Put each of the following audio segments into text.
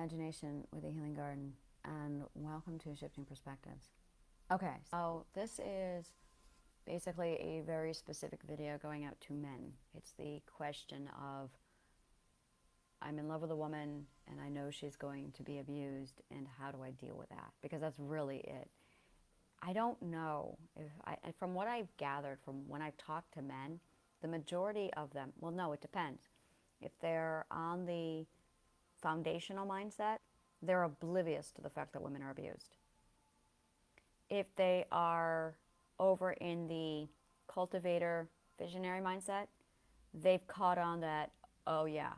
Imagination with a Healing Garden, and welcome to Shifting Perspectives. Okay, so this is basically a very specific video going out to men. It's the question of, I'm in love with a woman and I know she's going to be abused, and how do I deal with that? Because that's really it. I don't know from what I've gathered from when I've talked to men, the majority of them, well, no, it depends. If they're on the foundational mindset, they're oblivious to the fact that women are abused. If they are over in the cultivator, visionary mindset, they've caught on that, oh yeah,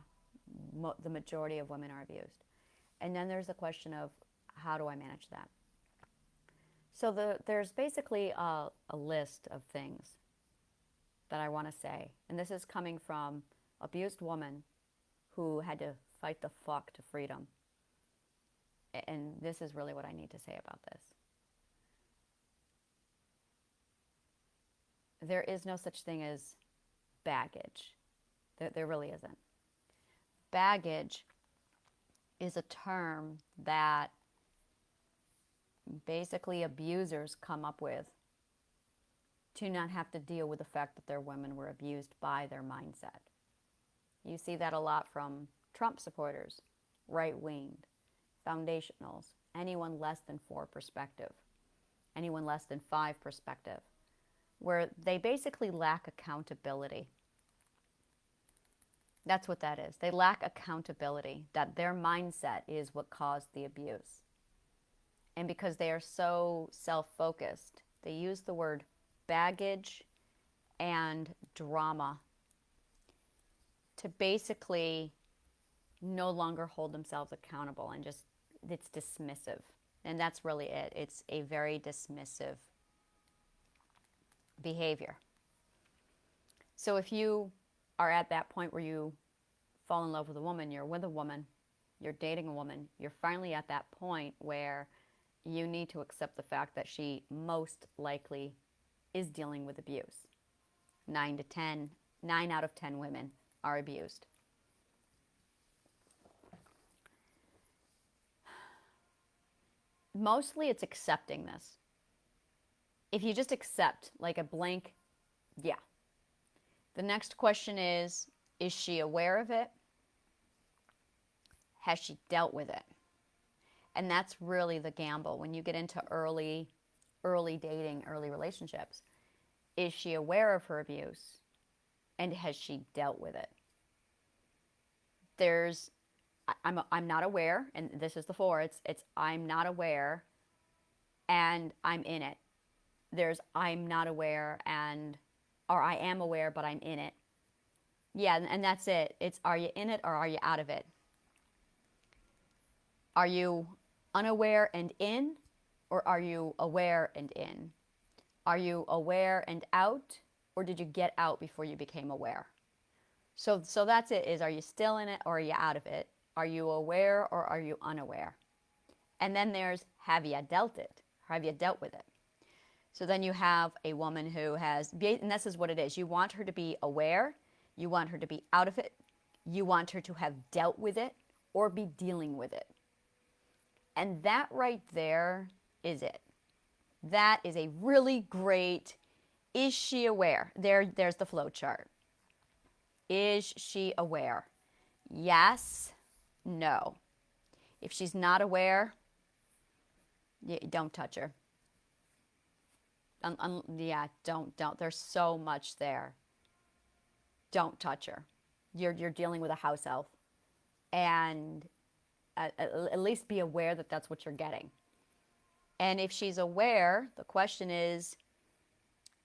the majority of women are abused. And then there's the question of, how do I manage that? So there's basically a list of things that I want to say. And this is coming from abused woman who had to fight the fuck to freedom. And this is really what I need to say about this. There is no such thing as baggage. There really isn't. Baggage is a term that basically abusers come up with to not have to deal with the fact that their women were abused by their mindset. You see that a lot from Trump supporters, right-winged, foundationals, anyone less than 4 perspective, anyone less than 5 perspective, where they basically lack accountability. That's what that is. They lack accountability, that their mindset is what caused the abuse. And because they are so self-focused, they use the word baggage and drama to basically no longer hold themselves accountable, and just, it's dismissive. And that's really it. It's a very dismissive behavior. So if you are at that point where you fall in love with a woman, you're with a woman, you're dating a woman, you're finally at that point where you need to accept the fact that she most likely is dealing with abuse. 9 out of 10 women are abused. Mostly it's accepting this. If you just accept, like a blank, yeah. The next question is she aware of it? Has she dealt with it? And that's really the gamble when you get into early dating, early relationships. Is she aware of her abuse? And has she dealt with it? I'm not aware, and this is the 4. It's I'm not aware and I'm in it. There's I'm not aware or I am aware but I'm in it. Yeah, and that's it. It's, are you in it or are you out of it? Are you unaware and in, or are you aware and in? Are you aware and out, or did you get out before you became aware? So that's it, is, are you still in it or are you out of it? Are you aware or are you unaware? And then there's, have you dealt it? Have you dealt with it? So then you have a woman who has, and this is what it is. You want her to be aware. You want her to be out of it. You want her to have dealt with it or be dealing with it. And that right there is it. That is a really great, is she aware? There's the flow chart. Is she aware? Yes, no. If she's not aware, don't touch her. Yeah, don't. There's so much there. Don't touch her. You're dealing with a house elf. And at least be aware that that's what you're getting. And if she's aware, the question is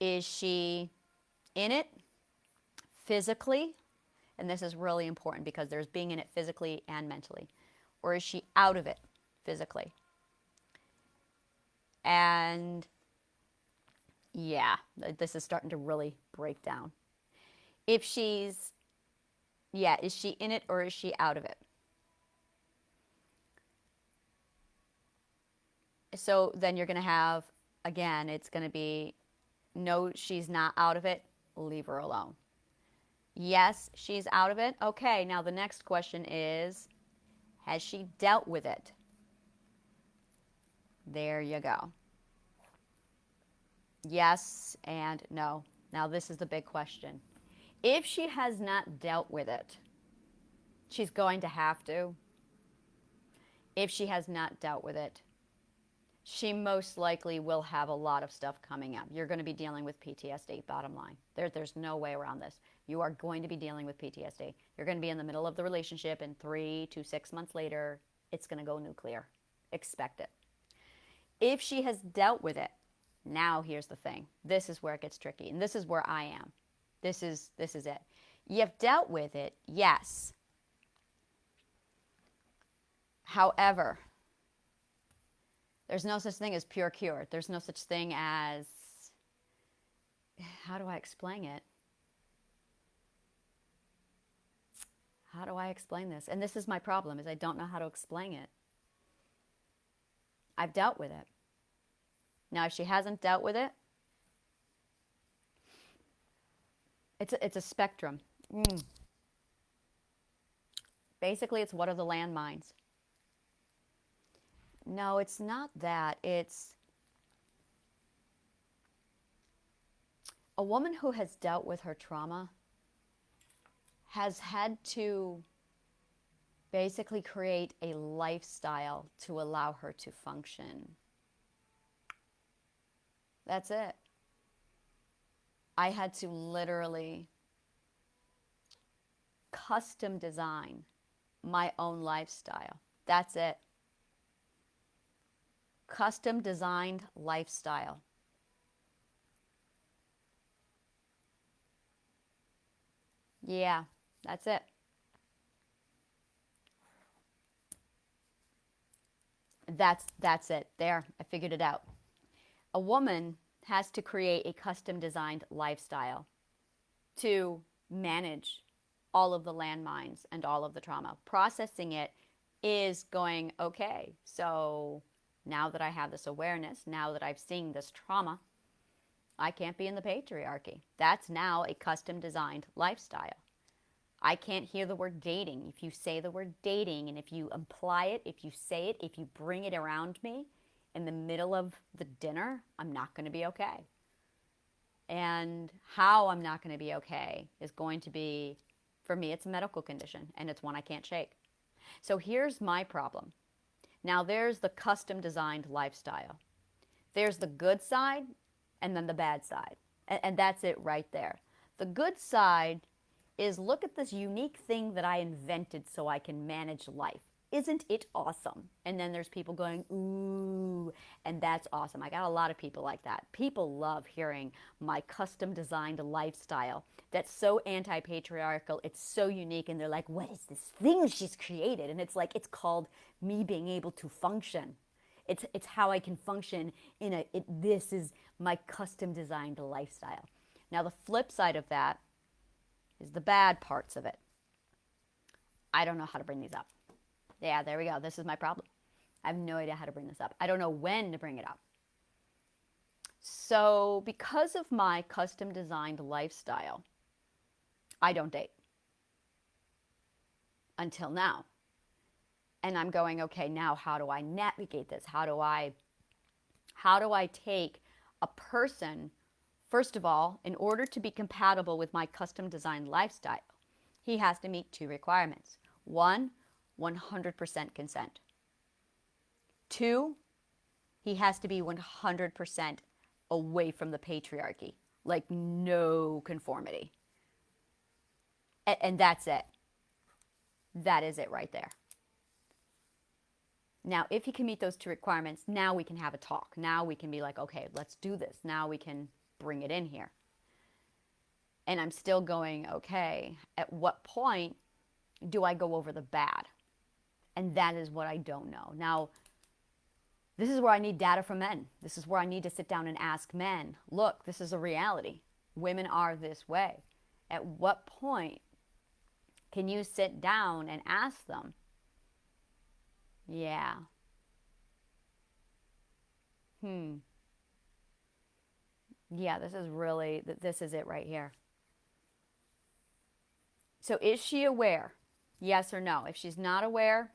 she in it physically? And this is really important because there's being in it physically and mentally. Or is she out of it physically? And yeah, this is starting to really break down. If she's, yeah, is she in it or is she out of it? So then you're going to have, again, it's going to be, no, she's not out of it, leave her alone. Yes, she's out of it. Okay, now the next question is, Has she dealt with it? There you go. Yes and no. Now this is the big question. If she has not dealt with it, she's going to have to. If she has not dealt with it, she most likely will have a lot of stuff coming up. You're going to be dealing with PTSD, bottom line. There's no way around this. You are going to be dealing with PTSD. You're going to be in the middle of the relationship, and 3 to 6 months later, it's going to go nuclear. Expect it. If she has dealt with it, now here's the thing. This is where it gets tricky, and this is where I am. This is it. You've dealt with it, yes. However, there's no such thing as pure cure. There's no such thing as, how do I explain it? How do I explain this? And this is my problem, is I don't know how to explain it. I've dealt with it. Now, if she hasn't dealt with it, it's a spectrum. Basically, it's what are the landmines? No, it's not that. It's a woman who has dealt with her trauma has had to basically create a lifestyle to allow her to function. That's it. I had to literally custom design my own lifestyle. That's it. Custom designed lifestyle. Yeah, that's it. That's it. There, I figured it out. A woman has to create a custom designed lifestyle to manage all of the landmines and all of the trauma. Processing it is going, okay, so now that I have this awareness, now that I've seen this trauma, I can't be in the patriarchy. That's now a custom designed lifestyle. I can't hear the word dating. If you say the word dating, and if you imply it, if you say it, if you bring it around me in the middle of the dinner, I'm not going to be okay. And how I'm not going to be okay is going to be, for me, it's a medical condition, and it's one I can't shake. So here's my problem. Now there's the custom designed lifestyle. There's the good side and then the bad side. And that's it right there. The good side is, look at this unique thing that I invented so I can manage life. Isn't it awesome? And then there's people going, ooh, and that's awesome. I got a lot of people like that. People love hearing my custom designed lifestyle that's so anti-patriarchal, it's so unique, and they're like, what is this thing she's created? And it's like, it's called me being able to function. It's how I can function in this is my custom designed lifestyle. Now the flip side of that is the bad parts of it. I don't know how to bring these up. Yeah, there we go. This is my problem. I have no idea how to bring this up. I don't know when to bring it up. So because of my custom designed lifestyle, I don't date. Until now. And I'm going, okay, now how do I navigate this? How do I take a person, first of all, in order to be compatible with my custom designed lifestyle, he has to meet 2 requirements. 1, 100% consent. 2, he has to be 100% away from the patriarchy, like no conformity. And that's it. That is it right there. Now, if he can meet those 2 requirements, now we can have a talk. Now we can be like, okay, let's do this. Now we can bring it in here. And I'm still going, okay, at what point do I go over the bad? And that is what I don't know. Now, this is where I need data from men. This is where I need to sit down and ask men, look, this is a reality. Women are this way. At what point can you sit down and ask them, yeah, yeah, this is it right here. So is she aware? Yes or no? If she's not aware,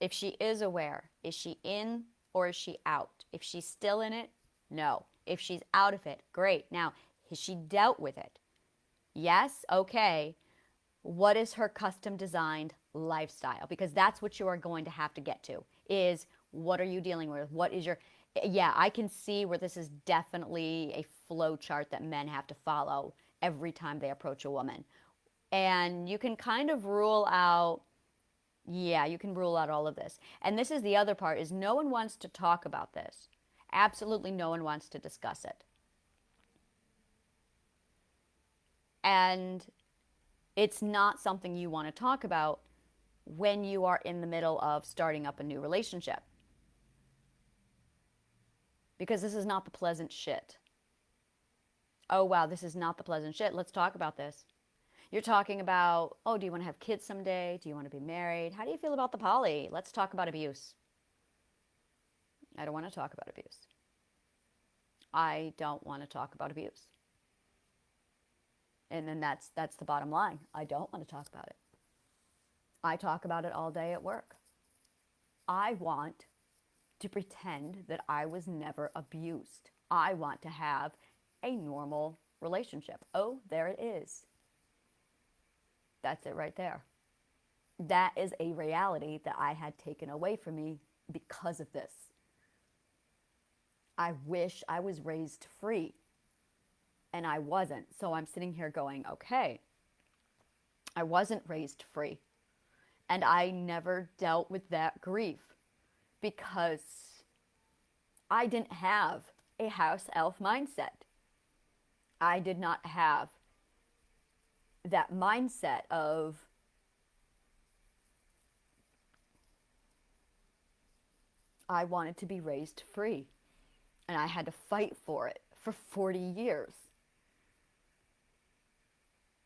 If she is aware, is she in or is she out? If she's still in it, no. If she's out of it, great. Now, has she dealt with it? Yes, okay. What is her custom designed lifestyle? Because that's what you are going to have to get to, is what are you dealing with? What is your, yeah, I can see where this is definitely a flow chart that men have to follow every time they approach a woman. And you can kind of rule out, yeah, you can rule out all of this. And this is the other part, is no one wants to talk about this. Absolutely no one wants to discuss it. And it's not something you want to talk about when you are in the middle of starting up a new relationship. Because this is not the pleasant shit. Oh, wow, this is not the pleasant shit. Let's talk about this. You're talking about, oh, do you want to have kids someday? Do you want to be married? How do you feel about the poly? Let's talk about abuse. I don't want to talk about abuse. I don't want to talk about abuse. And then that's the bottom line. I don't want to talk about it. I talk about it all day at work. I want to pretend that I was never abused. I want to have a normal relationship. Oh, there it is. That's it right there. That is a reality that I had taken away from me because of this. I wish I was raised free, and I wasn't. So I'm sitting here going, okay, I wasn't raised free, and I never dealt with that grief because I didn't have a house elf mindset. I did not have that mindset of I wanted to be raised free, and I had to fight for it for 40 years.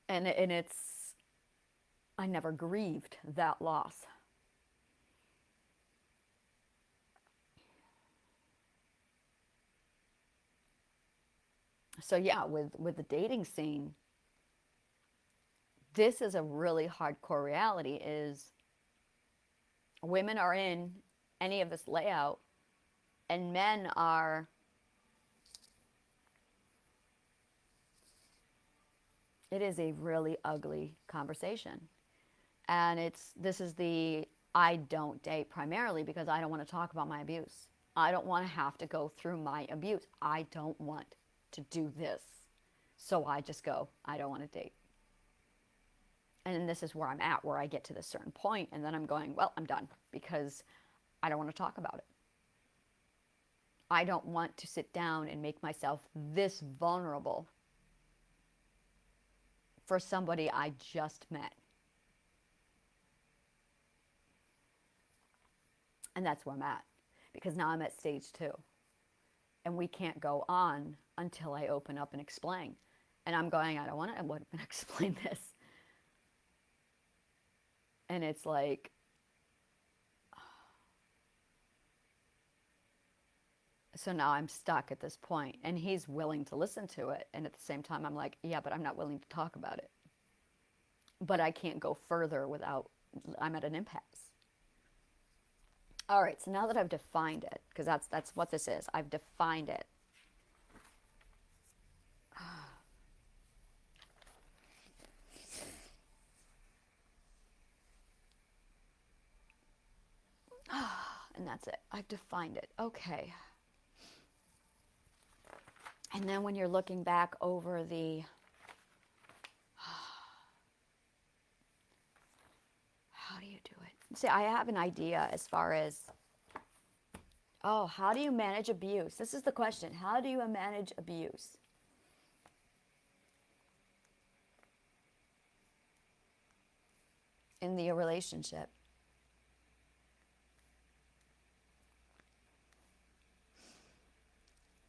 And it's, I never grieved that loss. So yeah, with the dating scene, this is a really hardcore reality, is women are in any of this layout and men are, it is a really ugly conversation. And this is the, I don't date primarily because I don't want to talk about my abuse. I don't want to have to go through my abuse. I don't want to do this. So I just go, I don't want to date. And then this is where I'm at, where I get to this certain point, and then I'm going, well, I'm done because I don't want to talk about it. I don't want to sit down and make myself this vulnerable for somebody I just met. And that's where I'm at, because now I'm at stage 2. And we can't go on until I open up and explain. And I'm going, I don't want to explain this. And it's like, so now I'm stuck at this point, and he's willing to listen to it. And at the same time, I'm like, yeah, but I'm not willing to talk about it. But I can't go further without, I'm at an impasse. All right, so now that I've defined it, because that's what this is, I've defined it. And that's it. I've defined it. Okay. And then when you're looking back over the, how do you do it? See, I have an idea as far as, oh, how do you manage abuse? This is the question. How do you manage abuse? In the relationship.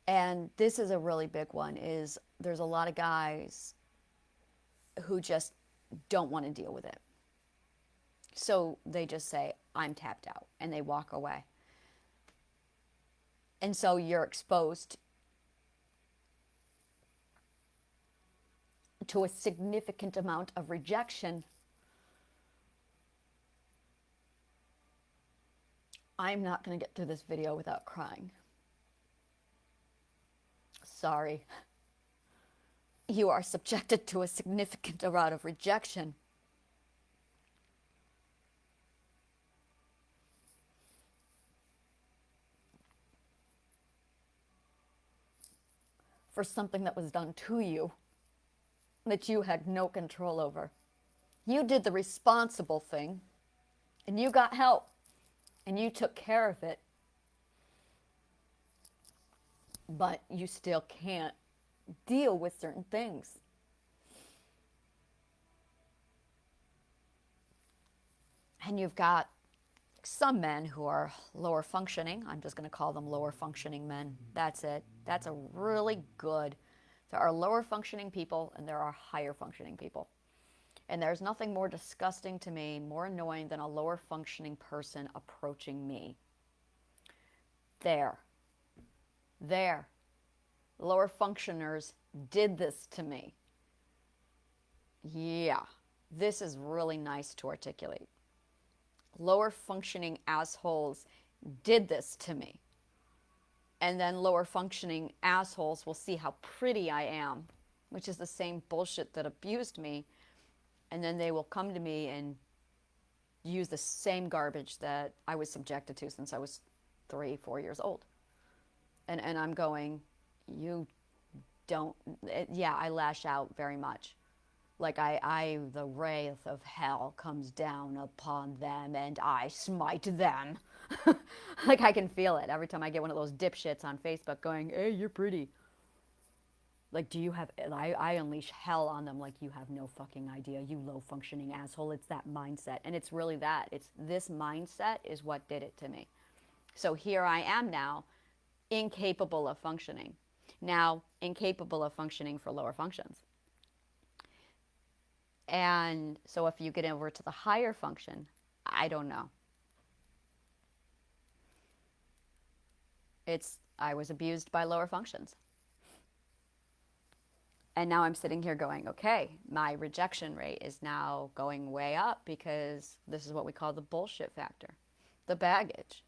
And this is a really big one, is there's a lot of guys who just don't want to deal with it. So they just say, I'm tapped out, and they walk away. And so you're exposed to a significant amount of rejection I'm not going to get through this video without crying. Sorry. You are subjected to a significant amount of rejection. For something that was done to you that you had no control over. You did the responsible thing, and you got help, and you took care of it. But you still can't deal with certain things. And you've got some men who are lower functioning. I'm just going to call them lower functioning men. That's it. That's a really good. There are lower functioning people and there are higher functioning people. And there's nothing more disgusting to me, more annoying than a lower functioning person approaching me. There. Lower functioners did this to me. Yeah, this is really nice to articulate. Lower functioning assholes did this to me. And then lower functioning assholes will see how pretty I am, which is the same bullshit that abused me. And then they will come to me and use the same garbage that I was subjected to since I was 3-4 years old. And I'm going, you don't, yeah, I lash out very much. Like the wrath of hell comes down upon them and I smite them. Like I can feel it every time I get one of those dipshits on Facebook going, hey, you're pretty. Like, do you have, I unleash hell on them like you have no fucking idea, you low functioning asshole. It's that mindset. And it's really that. It's this mindset is what did it to me. So here I am now, incapable of functioning. Now, incapable of functioning for lower functions. And so if you get over to the higher function, I don't know. I was abused by lower functions. And now I'm sitting here going, okay, my rejection rate is now going way up because this is what we call the bullshit factor, the baggage.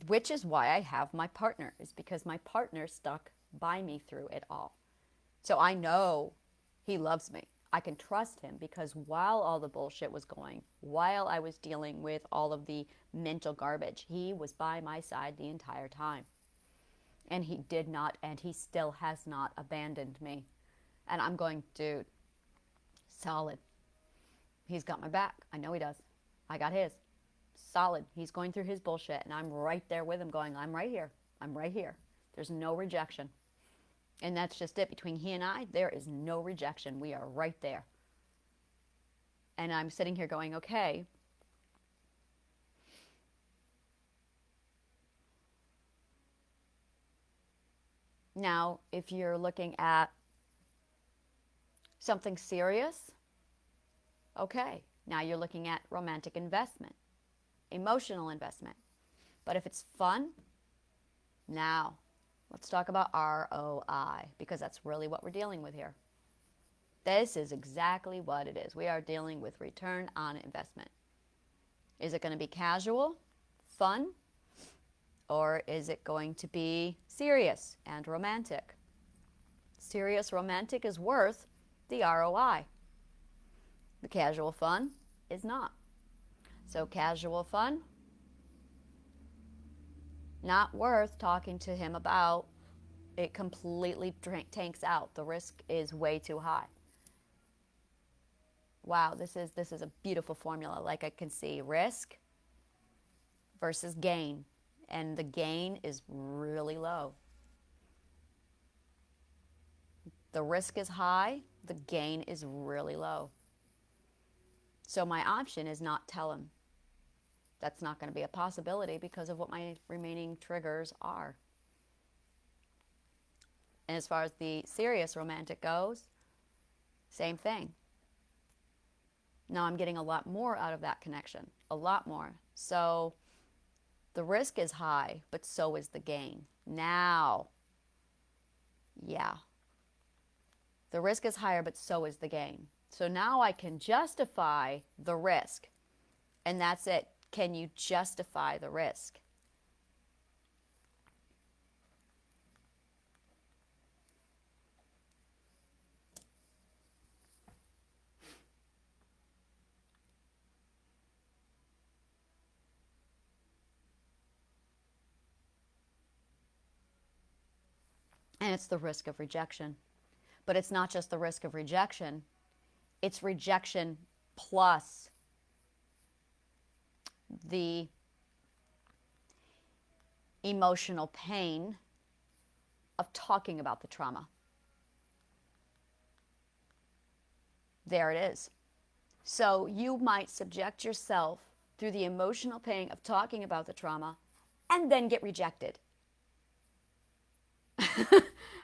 Which is why I have my partner, is because my partner stuck by me through it all. So I know he loves me. I can trust him because while all the bullshit was going, while I was dealing with all of the mental garbage, he was by my side the entire time. And he did not, and he still has not abandoned me. And I'm going, dude, solid. He's got my back. I know he does. I got his. Solid. He's going through his bullshit, and I'm right there with him going, I'm right here. I'm right here. There's no rejection. And that's just it. Between he and I, there is no rejection. We are right there. And I'm sitting here going, okay, now if you're looking at something serious, okay, now you're looking at romantic investment, emotional investment. But if it's fun, now let's talk about ROI, because that's really what we're dealing with here. This is exactly what it is. We are dealing with return on investment. Is it going to be casual, fun, or is it going to be serious and romantic? Serious romantic is worth the ROI. The casual fun is not. So casual fun, not worth talking to him about. It completely tanks out. The risk is way too high. Wow, this is a beautiful formula. Like I can see risk versus gain. And the gain is really low. The risk is high. The gain is really low. So my option is not tell him. That's not going to be a possibility because of what my remaining triggers are. And as far as the serious romantic goes, same thing. Now I'm getting a lot more out of that connection, a lot more. So the risk is high, but so is the gain. Now, yeah. The risk is higher, but so is the gain. So now I can justify the risk. And that's it. Can you justify the risk? And it's the risk of rejection. But it's not just the risk of rejection, it's rejection plus the emotional pain of talking about the trauma. There it is. So you might subject yourself through the emotional pain of talking about the trauma and then get rejected.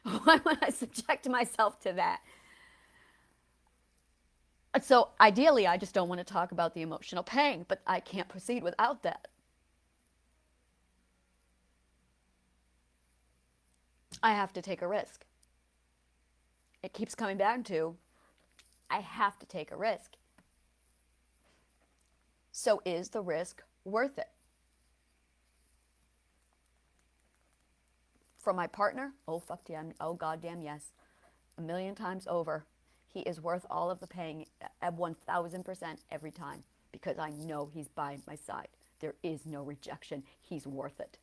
Why would I subject myself to that? So ideally, I just don't want to talk about the emotional pain, but I can't proceed without that. I have to take a risk. It keeps coming back to, I have to take a risk. So is the risk worth it? For my partner, oh fuck damn, oh goddamn yes, a million times over. He is worth all of the pain at 1000% every time because I know he's by my side. There is no rejection. He's worth it.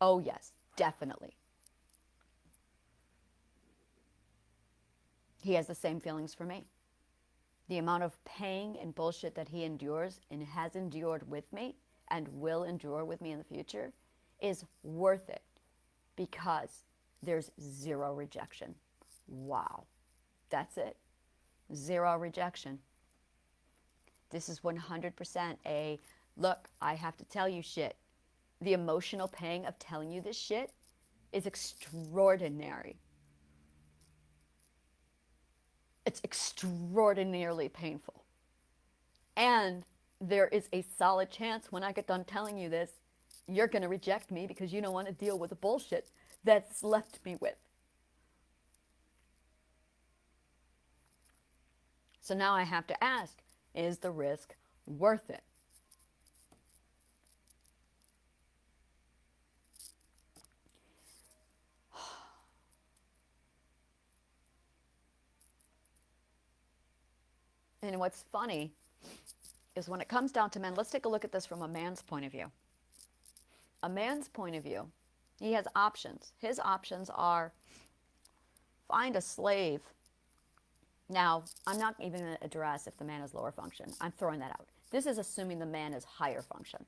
Oh yes, definitely. He has the same feelings for me. The amount of pain and bullshit that he endures and has endured with me and will endure with me in the future is worth it because there's zero rejection. Wow. That's it. Zero rejection. This is 100% a, look, I have to tell you shit. The emotional pain of telling you this shit is extraordinary. It's extraordinarily painful. And there is a solid chance when I get done telling you this, you're going to reject me because you don't want to deal with the bullshit that's left me with. So now I have to ask, is the risk worth it? And what's funny is when it comes down to men, let's take a look at this from a man's point of view. A man's point of view, he has options. His options are find a slave. Now, I'm not even going to address if the man is lower function. I'm throwing that out. This is assuming the man is higher function.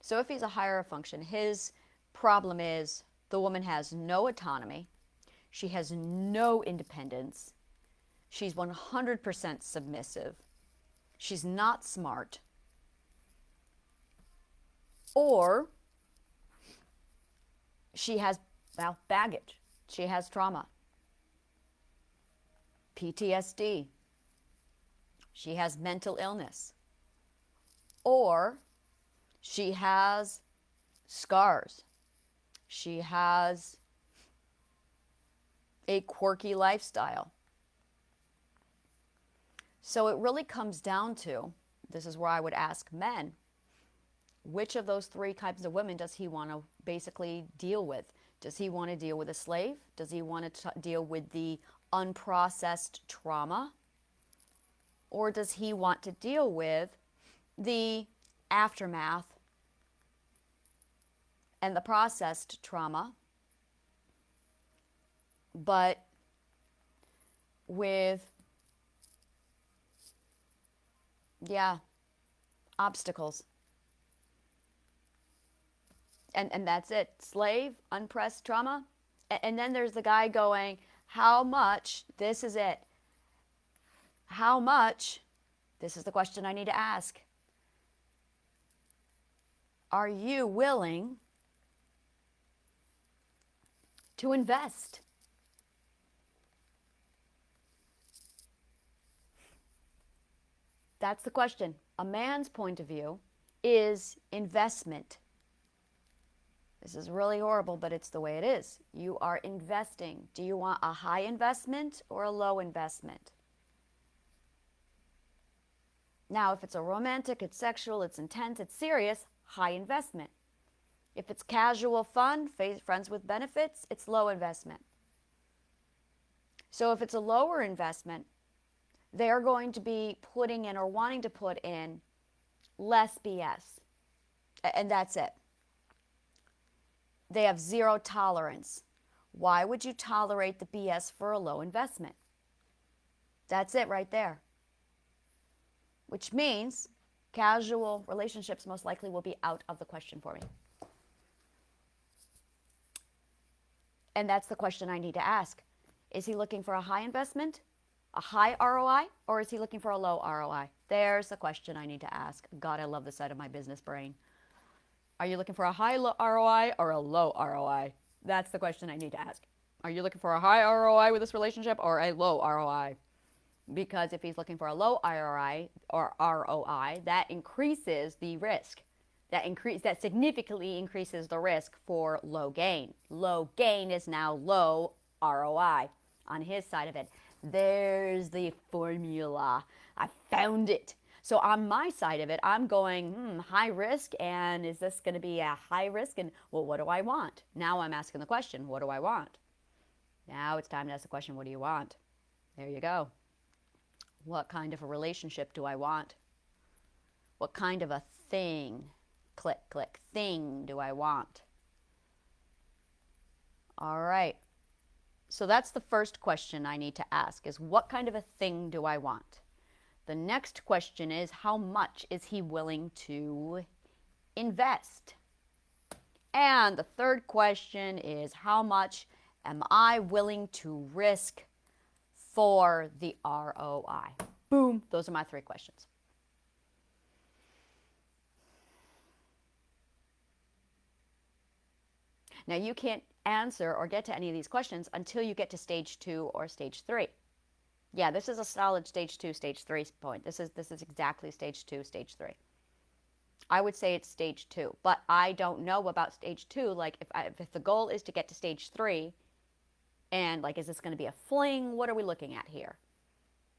So if he's a higher function, his problem is the woman has no autonomy. She has no independence. She's 100% submissive. She's not smart. Or she has, well, baggage. She has trauma. PTSD. She has mental illness. Or she has scars. She has a quirky lifestyle. So it really comes down to, this is where I would ask men, which of those three types of women does he want to basically deal with? Does he want to deal with a slave? Does he want to deal with the unprocessed trauma? Or does he want to deal with the aftermath and the processed trauma, but with, obstacles? And that's it. Slave, unpressed trauma. And then there's the guy going, how much, this is it. How much, this is the question I need to ask. Are you willing to invest? That's the question. A man's point of view is investment. This is really horrible, but it's the way it is. You are investing. Do you want a high investment or a low investment? Now, if it's a romantic, it's sexual, it's intense, it's serious, high investment. If it's casual fun, friends with benefits, it's low investment. So if it's a lower investment, they're going to be putting in or wanting to put in less BS. And that's it. They have zero tolerance. Why would you tolerate the BS for a low investment? That's it right there. Which means casual relationships most likely will be out of the question for me. And that's the question I need to ask. Is he looking for a high investment, a high ROI, or is he looking for a low ROI? There's the question I need to ask. God, I love this side of my business brain. Are you looking for a high ROI or a low ROI? That's the question I need to ask. Are you looking for a high ROI with this relationship or a low ROI? Because if he's looking for a low ROI or ROI, that increases the risk. That significantly increases the risk for low gain. Low gain is now low ROI on his side of it. There's the formula. I found it. So on my side of it, I'm going, high risk, and is this going to be a high risk? And well, what do I want? Now I'm asking the question, what do I want? Now it's time to ask the question, what do you want? There you go. What kind of a relationship do I want? What kind of a thing, click, click, thing do I want? All right. So that's the first question I need to ask is what kind of a thing do I want? The next question is how much is he willing to invest? And the third question is how much am I willing to risk for the ROI? Boom. Those are my three questions. Now, you can't answer or get to any of these questions until you get to stage 2 or stage 3. Yeah, this is a solid stage 2, stage 3 point. This is exactly stage 2, stage 3. I would say it's stage 2, but I don't know about stage 2. Like if the goal is to get to stage 3, and like, is this going to be a fling? What are we looking at here?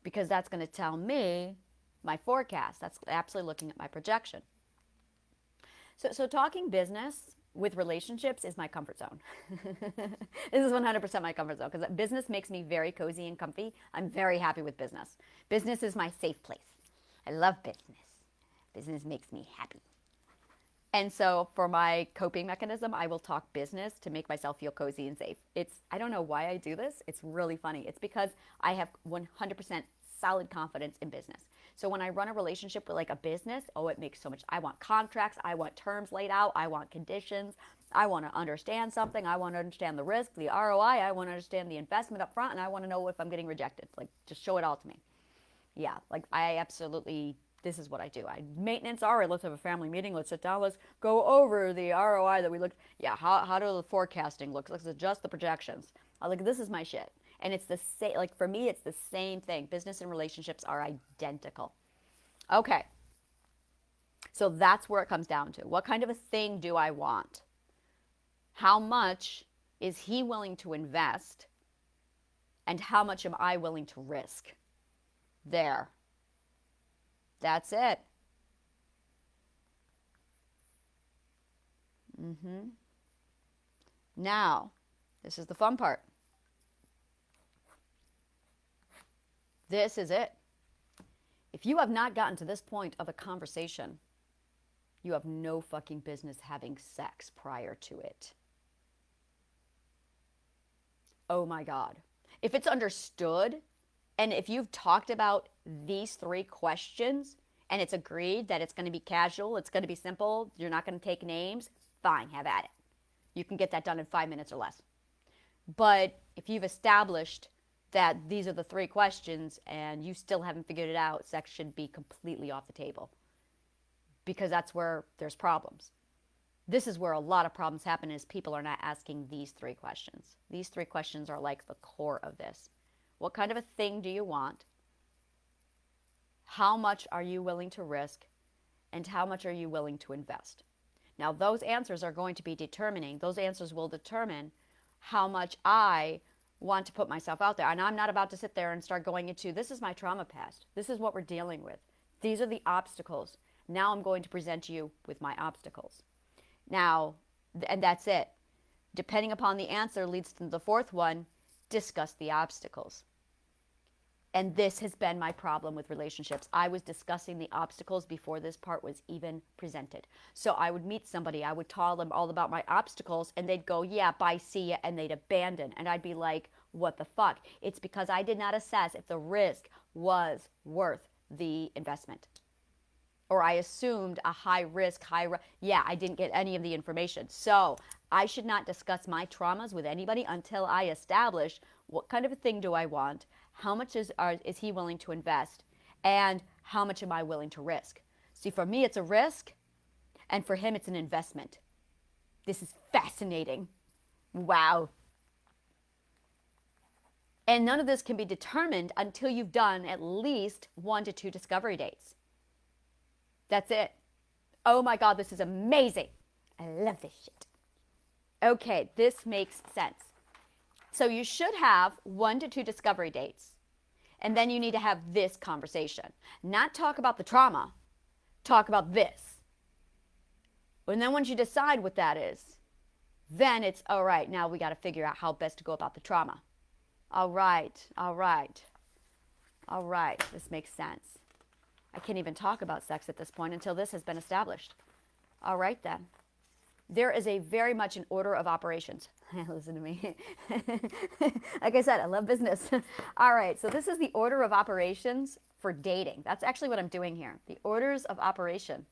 Because that's going to tell me my forecast. That's absolutely looking at my projection. So talking business with relationships is my comfort zone. This is 100% my comfort zone because business makes me very cozy and comfy. I'm very happy with business. Business is my safe place. I love business. Business makes me happy. And so for my coping mechanism, I will talk business to make myself feel cozy and safe. I don't know why I do this. It's really funny. It's because I have 100% solid confidence in business. So when I run a relationship with like a business, it makes so much. I want contracts. I want terms laid out. I want conditions. I want to understand something. I want to understand the risk, the ROI. I want to understand the investment up front. And I want to know if I'm getting rejected. Like, just show it all to me. Yeah, like I absolutely, this is what I do. Maintenance, all right, let's have a family meeting. Let's sit down. Let's go over the ROI that we looked. Yeah, how do the forecasting look? Let's adjust the projections. This is my shit. And it's the same, like for me, it's the same thing. Business and relationships are identical. Okay. So that's where it comes down to. What kind of a thing do I want? How much is he willing to invest? And how much am I willing to risk? There. That's it. Now, this is the fun part. This is it. If you have not gotten to this point of a conversation, you have no fucking business having sex prior to it. Oh my God. If it's understood, and if you've talked about these 3 questions, and it's agreed that it's going to be casual, it's going to be simple, you're not going to take names, fine, have at it. You can get that done in 5 minutes or less. But if you've established that these are the 3 questions and you still haven't figured it out, sex should be completely off the table. Because that's where there's problems. This is where a lot of problems happen is people are not asking these 3 questions. These 3 questions are like the core of this. What kind of a thing do you want? How much are you willing to risk? And how much are you willing to invest? Now, those answers are going to be determining, those answers will determine how much I want to put myself out there. And I'm not about to sit there and start going into, this is my trauma past. This is what we're dealing with. These are the obstacles. Now I'm going to present you with my obstacles. Now, and that's it. Depending upon the answer leads to the fourth one, discuss the obstacles. And this has been my problem with relationships. I was discussing the obstacles before this part was even presented. So I would meet somebody, I would tell them all about my obstacles, and they'd go, yeah, bye, see ya, and they'd abandon. And I'd be like, what the fuck? It's because I did not assess if the risk was worth the investment. Or I assumed a high risk, yeah, I didn't get any of the information. So I should not discuss my traumas with anybody until I establish what kind of a thing do I want, how much is he willing to invest, and how much am I willing to risk. See, for me, it's a risk, and for him, it's an investment. This is fascinating. Wow. And none of this can be determined until you've done at least 1 to 2 discovery dates. That's it. Oh my God, this is amazing. I love this shit. Okay, this makes sense. So you should have 1 to 2 discovery dates. And then you need to have this conversation. Not talk about the trauma. Talk about this. And then once you decide what that is, then it's, all right, now we got to figure out how best to go about the trauma. All right, all right. All right, this makes sense. I can't even talk about sex at this point until this has been established. All right, then. There is a very much an order of operations. Listen to me. Like I said, I love business. All right, so this is the order of operations for dating. That's actually what I'm doing here. The orders of operation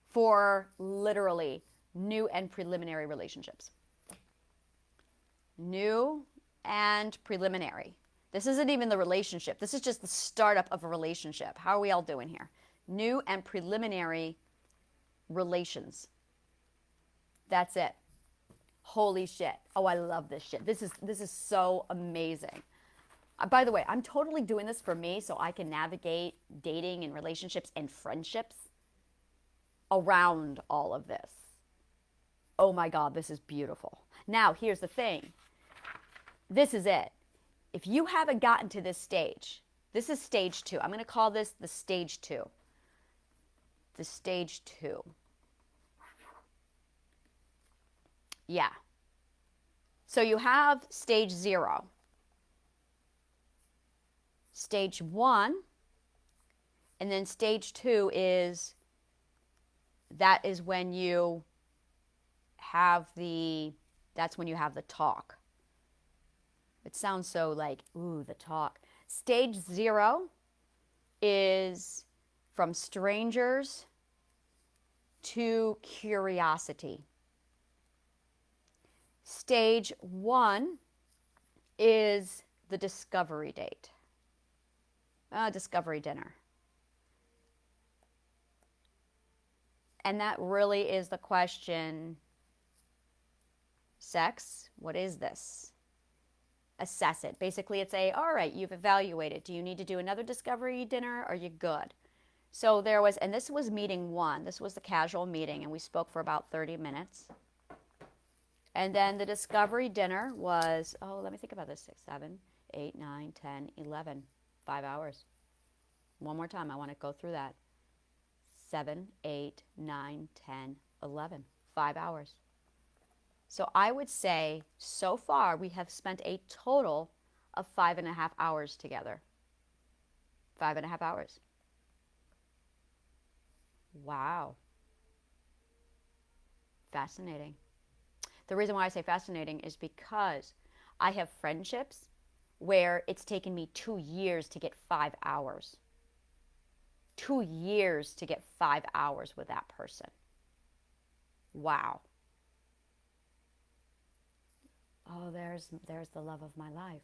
for literally new and preliminary relationships. New and preliminary. This isn't even the relationship. This is just the startup of a relationship. How are we all doing here? New and preliminary relations. That's it. Holy shit. Oh, I love this shit. This is so amazing. By the way, I'm totally doing this for me so I can navigate dating and relationships and friendships around all of this. Oh my God, this is beautiful. Now, here's the thing. This is it. If you haven't gotten to this stage, this is stage 2. I'm going to call this the stage 2. The stage 2. Yeah. So you have stage 0. Stage 1. And then stage 2 is, that is when you have that's when you have the talk. It sounds so like, ooh, the talk. Stage 0 is from strangers to curiosity. Stage 1 is the discovery date. Discovery dinner. And that really is the question, sex, what is this? Assess it. Basically, it's all right, you've evaluated. Do you need to do another discovery dinner? Are you good? So there was, and this was meeting 1. This was the casual meeting, and we spoke for about 30 minutes. And then the discovery dinner was, let me think about this, 6, 7, 8, 9, 10, 11, 5 hours. One more time, I want to go through that. 7, 8, 9, 10, 11, 5 hours. So I would say so far we have spent a total of 5.5 hours together. 5.5 hours. Wow. Fascinating. The reason why I say fascinating is because I have friendships where it's taken me 2 years to get 5 hours. 2 years to get 5 hours with that person. Wow. Oh, there's the love of my life.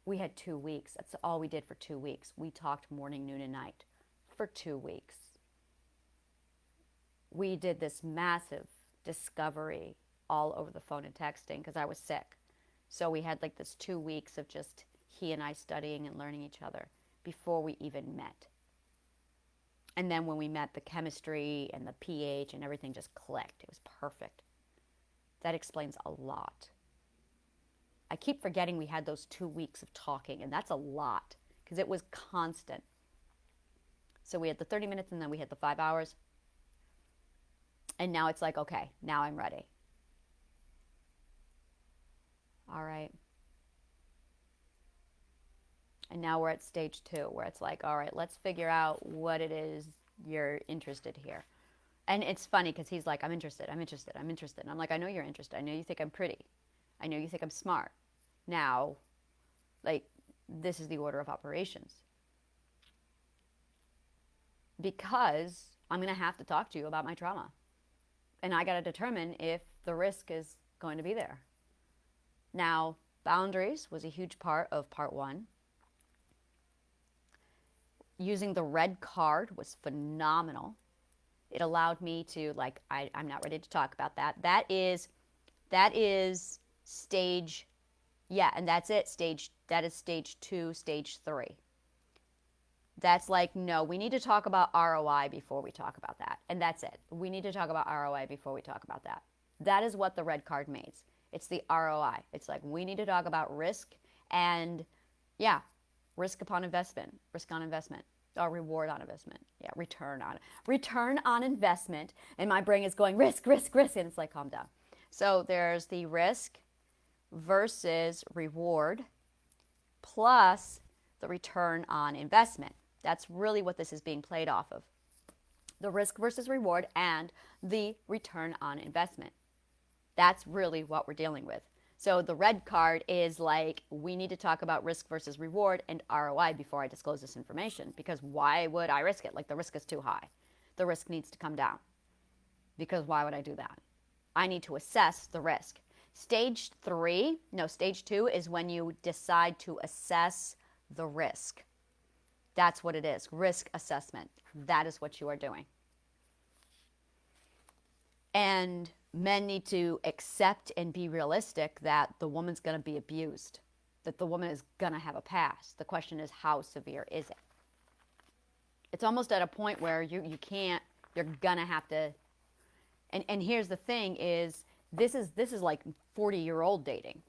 We had 2 weeks. That's all we did for 2 weeks. We talked morning, noon, and night for 2 weeks. We did this massive discovery all over the phone and texting because I was sick. So we had like this 2 weeks of just he and I studying and learning each other before we even met. And then when we met, the chemistry and the pH and everything just clicked. It was perfect. That explains a lot. I keep forgetting we had those 2 weeks of talking, and that's a lot because it was constant. So we had the 30 minutes and then we had the 5 hours. And now it's like, okay, now I'm ready. All right. And now we're at stage 2, where it's like, all right, let's figure out what it is you're interested here. And it's funny because he's like, I'm interested, I'm interested, I'm interested. And I'm like, I know you're interested. I know you think I'm pretty. I know you think I'm smart. Now, like, this is the order of operations. Because I'm going to have to talk to you about my trauma. And I got to determine if the risk is going to be there. Now, boundaries was a huge part of part 1. Using the red card was phenomenal. It allowed me to, like, I'm not ready to talk about that. That is stage, yeah, and that's it. That is stage 2, stage 3. That's like, no, we need to talk about ROI before we talk about that. And that's it. We need to talk about ROI before we talk about that. That is what the red card means. It's the ROI. It's like, we need to talk about risk and, yeah, risk upon investment, risk on investment, or reward on investment. Yeah, return on investment. And my brain is going, risk, risk, risk. And it's like, calm down. So there's the risk versus reward plus the return on investment. That's really what this is being played off of. The risk versus reward and the return on investment. That's really what we're dealing with. So the red card is like, we need to talk about risk versus reward and ROI before I disclose this information, because why would I risk it? Like, the risk is too high. The risk needs to come down, because why would I do that? I need to assess the risk. Stage 2 is when you decide to assess the risk. That's what it is, risk assessment. That is what you are doing. And men need to accept and be realistic that the woman's going to be abused, that the woman is going to have a past. The question is, how severe is it? It's almost at a point where you can't, you're going to have to, and here's the thing is, this is like 40-year-old dating.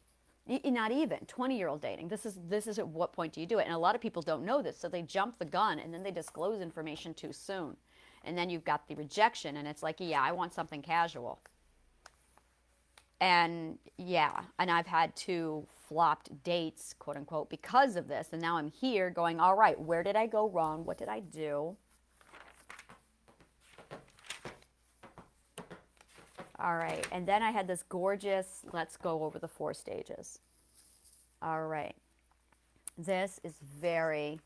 Not even 20-year-old dating. This is at what point do you do it? And a lot of people don't know this, so they jump the gun and then they disclose information too soon. And then you've got the rejection, and it's like, yeah, I want something casual. And yeah, and I've had 2 flopped dates, quote unquote, because of this. And now I'm here going, all right, where did I go wrong? What did I do? All right, and then I had this gorgeous, let's go over the 4 stages. All right, this is very,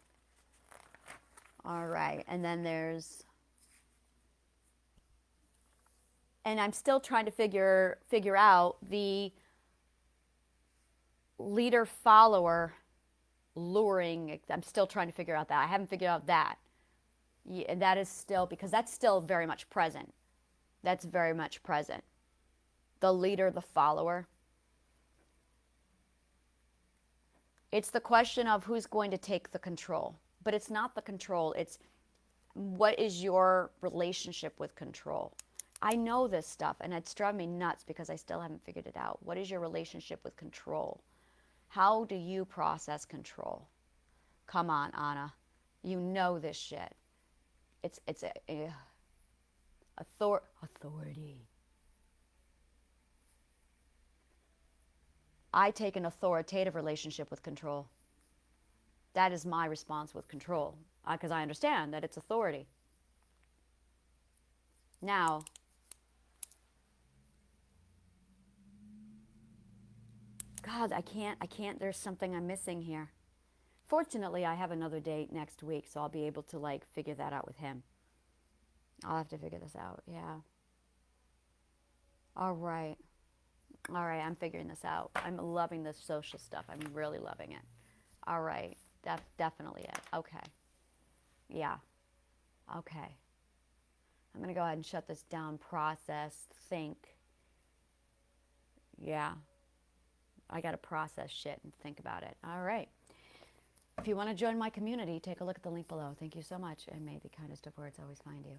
all right, and then there's, and I'm still trying to figure out the leader-follower luring. I'm still trying to figure out that. I haven't figured out that. Yeah, and that is still, because that's still very much present. That's very much present. The leader, the follower. It's the question of who's going to take the control. But it's not the control. It's what is your relationship with control? I know this stuff, and it's driving me nuts because I still haven't figured it out. What is your relationship with control? How do you process control? Come on, Anna. You know this shit. It's authority. I take an authoritative relationship with control. That is my response with control, because I understand that it's authority. Now, God, I can't, there's something I'm missing here. Fortunately, I have another date next week, so I'll be able to, like, figure that out with him. I'll have to figure this out, yeah. All right, I'm figuring this out. I'm loving this social stuff. I'm really loving it. All right, that's definitely it. Okay, yeah, okay. I'm going to go ahead and shut this down, process, think. Yeah, I got to process shit and think about it. All right. If you want to join my community, take a look at the link below. Thank you so much, and may the kindest of words always find you.